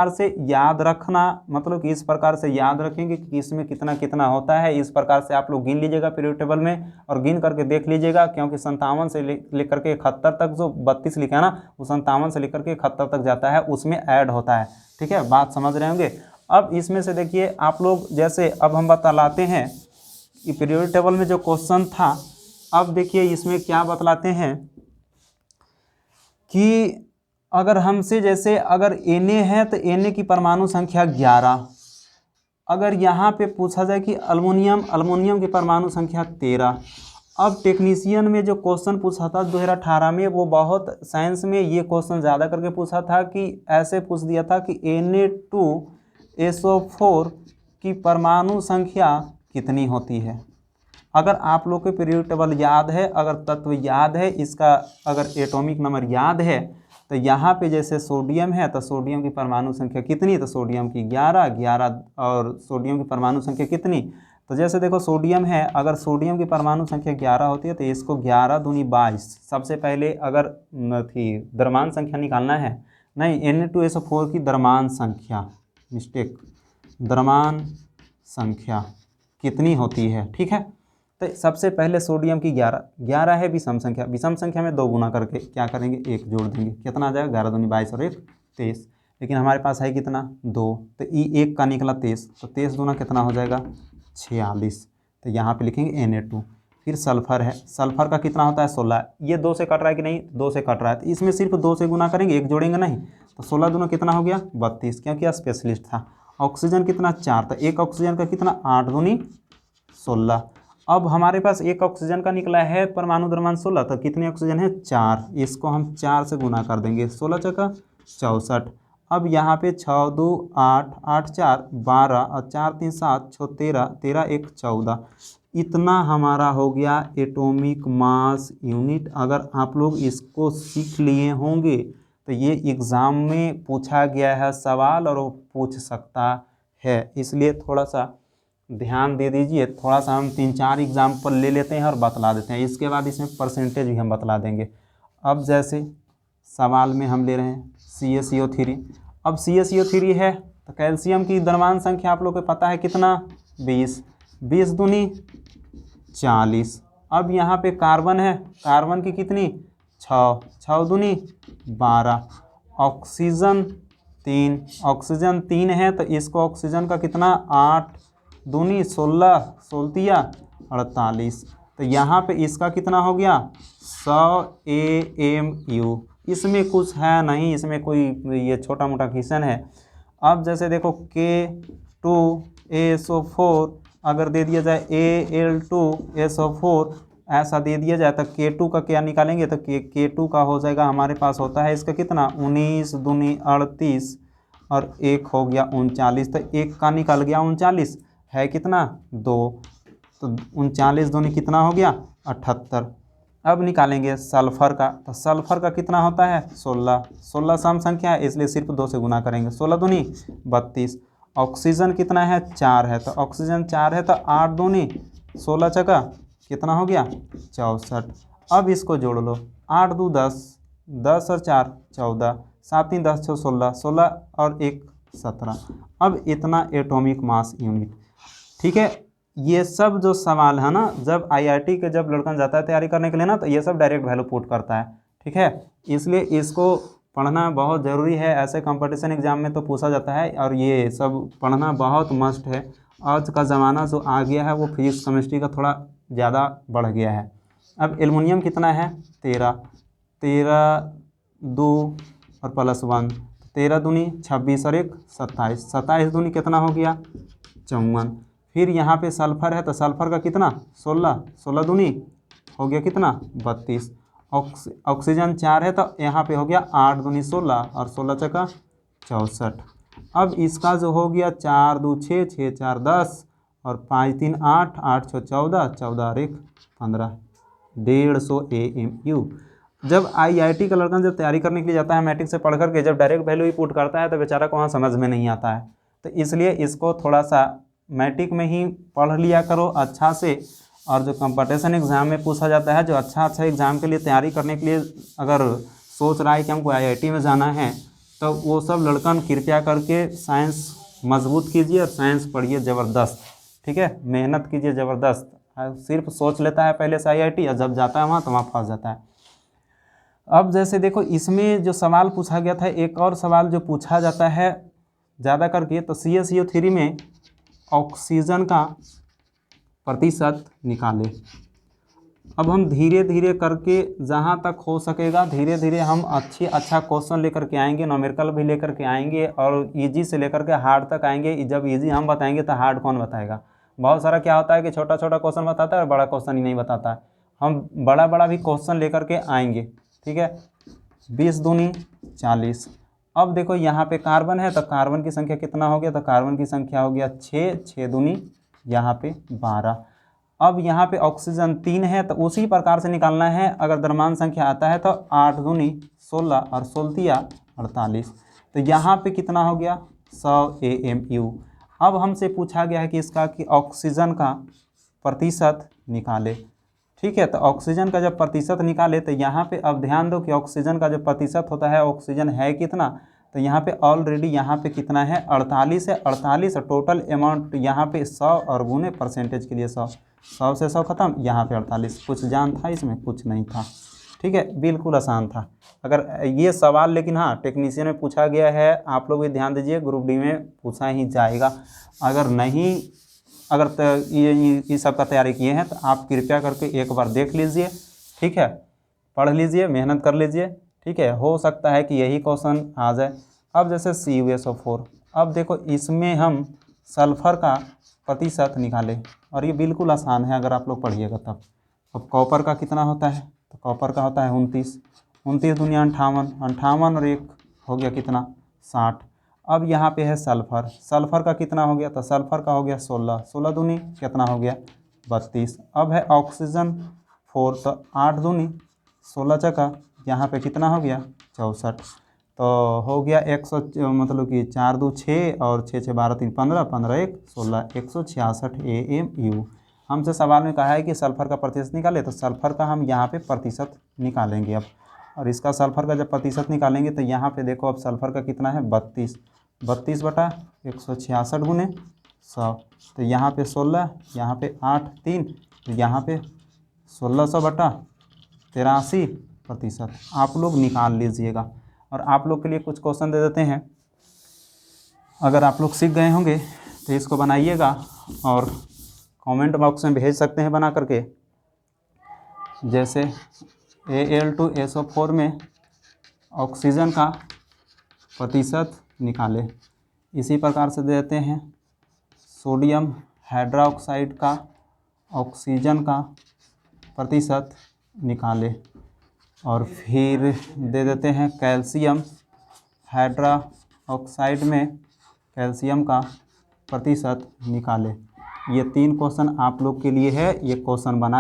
प्रकार से याद रखना, मतलब कि इस प्रकार से याद रखेंगे कि इसमें कितना कितना होता है। इस प्रकार से आप लोग गिन लीजिएगा पीरियड टेबल में और गिन करके देख लीजिएगा, क्योंकि 57 से लेकर के 71 तक जो 32 लिखा है ना, वो 57 से लेकर के 71 तक जाता है, उसमें ऐड होता है। ठीक है, बात समझ रहे होंगे। अब इसमें से देखिए आप लोग, जैसे अब हम बतलाते हैं कि पीरियड टेबल में जो क्वेश्चन था, अब देखिए इसमें क्या बतलाते हैं कि अगर हमसे जैसे अगर Na है तो Na की परमाणु संख्या 11, अगर यहाँ पे पूछा जाए कि अल्मोनियम की परमाणु संख्या 13। अब टेक्नीशियन में जो क्वेश्चन पूछा था 2018 में, वो बहुत साइंस में ये क्वेश्चन ज़्यादा करके पूछा था कि ऐसे पूछ दिया था कि Na2SO4 की परमाणु संख्या कितनी होती है। अगर आप लोग को पीरियड टेबल याद है, अगर तत्व याद है, इसका अगर एटॉमिक नंबर याद है, तो यहाँ पे जैसे सोडियम है तो सोडियम की परमाणु संख्या कितनी, तो सोडियम की 11 और सोडियम की परमाणु संख्या कितनी, तो जैसे देखो सोडियम है, अगर सोडियम की परमाणु संख्या 11 होती है तो इसको 11 दूनी 22। सबसे पहले अगर थी द्रव्यमान संख्या निकालना है, नहीं Na2SO4 की द्रव्यमान संख्या, मिस्टेक, द्रव्यमान संख्या कितनी होती है। ठीक है, तो सबसे पहले सोडियम की 11 है विषम संख्या में 2 गुना करके क्या करेंगे, 1 जोड़ देंगे, कितना आ जाएगा 11 दूनी 22 और 1 23। लेकिन हमारे पास है कितना 2, तो ई 1 का निकला 23, तो 23 दूना कितना हो जाएगा 46, तो यहाँ पे लिखेंगे Na2। फिर सल्फर है, सल्फर का कितना होता है 16, ये 2 से कट रहा है कि नहीं, 2 से कट रहा है, तो इसमें सिर्फ 2 से गुना करेंगे, 1 जोड़ेंगे नहीं, तो 16 दूना कितना हो गया 32, क्योंकि स्पेशलिस्ट था। ऑक्सीजन कितना 4, तो एक ऑक्सीजन का कितना 8 दूनी 16। अब हमारे पास एक ऑक्सीजन का निकला है परमाणु द्रव्यमान 16, तो कितने ऑक्सीजन है 4, इसको हम 4 से गुना कर देंगे, 16 चौका 64। अब यहाँ पे 6 2 8, 8 4 12 और 4 3 7 6 13, 13 1 14, इतना हमारा हो गया एटॉमिक मास यूनिट। अगर आप लोग इसको सीख लिए होंगे तो ये एग्ज़ाम में पूछा गया है सवाल और वो पूछ सकता है, इसलिए थोड़ा सा ध्यान दे दीजिए। थोड़ा सा हम 3-4 एग्जाम्पल ले लेते हैं और बतला देते हैं, इसके बाद इसमें परसेंटेज भी हम बतला देंगे। अब जैसे सवाल में हम ले रहे हैं CaCO3। अब CaCO3 है तो कैल्शियम की द्रव्यमान संख्या आप लोग को पता है कितना 20 दूनी 40। अब यहाँ पे कार्बन है, कार्बन की कितनी 6 दूनी 12। ऑक्सीजन 3 है तो इसको ऑक्सीजन का कितना 8 दूनी 16, 16 48, तो यहाँ पे इसका कितना हो गया 100 AMU। इसमें कुछ है नहीं, इसमें कोई ये छोटा मोटा क्वेश्चन है। अब जैसे देखो K2SO4 अगर दे दिया जाए Al2SO4 ऐसा दे दिया जाए तो K2 का क्या निकालेंगे, तो K2 का हो जाएगा हमारे पास होता है इसका कितना 19 दूनी 38 और 1 हो गया 39, तो 1 का निकल गया 39, है कितना 2, तो 39 दूनी कितना हो गया 78। अब निकालेंगे सल्फर का, तो सल्फर का कितना होता है 16 सम संख्या है, इसलिए सिर्फ 2 से गुना करेंगे, 16 दूनी 32। ऑक्सीजन कितना है 4 है, तो ऑक्सीजन 4 है तो 8 दूनी 16 चका कितना हो गया 64। अब इसको जोड़ लो, 8 2 10, 10 और 4 14, 7 3 10 6 16, 16 और 1 17। अब इतना एटॉमिक मास यूनिट। ठीक है, ये सब जो सवाल है ना, जब IIT के जब लड़का जाता है तैयारी करने के लिए ना, तो ये सब डायरेक्ट वैल्यू पुट करता है। ठीक है, इसलिए इसको पढ़ना बहुत ज़रूरी है, ऐसे कंपटीशन एग्जाम में तो पूछा जाता है और ये सब पढ़ना बहुत मस्ट है। आज का ज़माना जो आ गया है वो फिजिक्स केमिस्ट्री का थोड़ा ज़्यादा बढ़ गया है। अब एल्युमिनियम कितना है 13 2 और +1, 13 दूनी 26 और 1 27, 27 दूनी कितना हो गया 54। फिर यहाँ पे सल्फर है तो सल्फर का कितना 16 दूनी हो गया कितना 32। ऑक्सीजन 4 है तो यहाँ पे हो गया 8 दूनी 16 और 16 चका 64। अब इसका जो हो गया 4 2 6, 6 4 10 और 5 3 8, 8 6 14, 14 और 1 15, 150 AMU। जब IIT का लड़का जब तैयारी करने के लिए जाता है मैट्रिक से पढ़ करके, जब डायरेक्ट वैल्यू ही पुट करता है तो बेचारा को वहाँ समझ में नहीं आता है। तो इसलिए इसको थोड़ा सा मैट्रिक में ही पढ़ लिया करो अच्छा से, और जो कंपटीशन एग्ज़ाम में पूछा जाता है, जो अच्छा एग्ज़ाम के लिए तैयारी करने के लिए अगर सोच रहा है कि हमको IIT में जाना है, तो वो सब लड़कन कृपया करके साइंस मजबूत कीजिए और साइंस पढ़िए ज़बरदस्त, ठीक है, मेहनत कीजिए ज़बरदस्त। सिर्फ सोच लेता है पहले से IIT और जब जाता है वहाँ तो वहाँ फंस जाता है। अब जैसे देखो इसमें जो सवाल पूछा गया था, एक और सवाल जो पूछा जाता है ज़्यादा करके, तो CaCO3 में ऑक्सीजन का प्रतिशत निकालें। अब हम धीरे धीरे करके जहाँ तक हो सकेगा धीरे धीरे हम अच्छा क्वेश्चन लेकर के आएंगे, न्यूमेरिकल भी लेकर के आएंगे और इजी से लेकर के हार्ड तक आएंगे। जब इजी हम बताएंगे तो हार्ड कौन बताएगा। बहुत सारा क्या होता है कि छोटा छोटा क्वेश्चन बताता है और बड़ा क्वेश्चन ही नहीं बताता है। हम बड़ा बड़ा भी क्वेश्चन लेकर के आएंगे, ठीक है। 20 दूनी 40। अब देखो यहाँ पे कार्बन है तो कार्बन की संख्या कितना हो गया, तो कार्बन की संख्या हो गया 6, 6 दूनी यहाँ पे 12। अब यहाँ पे ऑक्सीजन 3 है तो उसी प्रकार से निकालना है। अगर द्रव्यमान संख्या आता है तो 8 दूनी 16 और 16 48, तो यहाँ पे कितना हो गया 100 AMU। अब हमसे पूछा गया है कि इसका कि ऑक्सीजन का प्रतिशत निकाले, ठीक है। तो ऑक्सीजन का जब प्रतिशत निकाले तो यहाँ पे अब ध्यान दो कि ऑक्सीजन का जो प्रतिशत होता है, ऑक्सीजन है कितना, तो यहाँ पे ऑलरेडी यहाँ पे कितना है 48 है। 48 टोटल अमाउंट यहाँ पे 100 और गुने परसेंटेज के लिए 100, 100 से 100 खत्म, यहाँ पे 48। कुछ जान था इसमें? कुछ नहीं था, ठीक है, बिल्कुल आसान था। अगर ये सवाल लेकिन हाँ टेक्नीशियन में पूछा गया है, आप लोग भी ध्यान दीजिए, ग्रुप डी में पूछा ही जाएगा। अगर नहीं, अगर ये सब का तैयारी किए हैं तो आप कृपया करके एक बार देख लीजिए, ठीक है, पढ़ लीजिए, मेहनत कर लीजिए, ठीक है, हो सकता है कि यही क्वेश्चन आ जाए। अब जैसे CuSO4, अब देखो इसमें हम सल्फर का प्रतिशत निकालें और ये बिल्कुल आसान है अगर आप लोग पढ़िएगा तब। अब कॉपर का कितना होता है, तो कॉपर का होता है 29, 29 दूनी 58, 58 और 1 हो गया कितना 60। अब यहाँ पे है सल्फ़र, सल्फ़र का कितना हो गया, तो सल्फ़र का हो गया 16, 16 दूनी कितना हो गया 32। अब है ऑक्सीजन 4, तो 8 दूनी 16 चका यहाँ पे कितना हो गया 64, तो हो गया 100, मतलब कि 4 2 6 और 6 6 12 3 15, 15 1 16, 166 AMU। हमसे सवाल में कहा है कि सल्फ़र का प्रतिशत निकाले, तो सल्फ़र का हम यहाँ पे प्रतिशत निकालेंगे अब, और इसका सल्फ़र का जब प्रतिशत निकालेंगे तो यहाँ पे देखो अब सल्फ़र का कितना है 32, 32 बटा 166 गुने 100, तो यहाँ पे 16, यहाँ पे 8 3, तो यहाँ पे 1600 बटा 83%। आप लोग निकाल लीजिएगा। और आप लोग के लिए कुछ क्वेश्चन दे देते हैं, अगर आप लोग सीख गए होंगे तो इसको बनाइएगा और कमेंट बॉक्स में भेज सकते हैं बना करके। जैसे Al2SO4 में ऑक्सीजन का प्रतिशत निकालें, इसी प्रकार से दे देते हैं सोडियम हाइड्रोक्साइड का ऑक्सीजन का प्रतिशत निकालें, और फिर दे देते हैं कैल्शियम हाइड्रोक्साइड में कैल्शियम का प्रतिशत निकालें। ये 3 क्वेश्चन आप लोग के लिए है, ये क्वेश्चन बना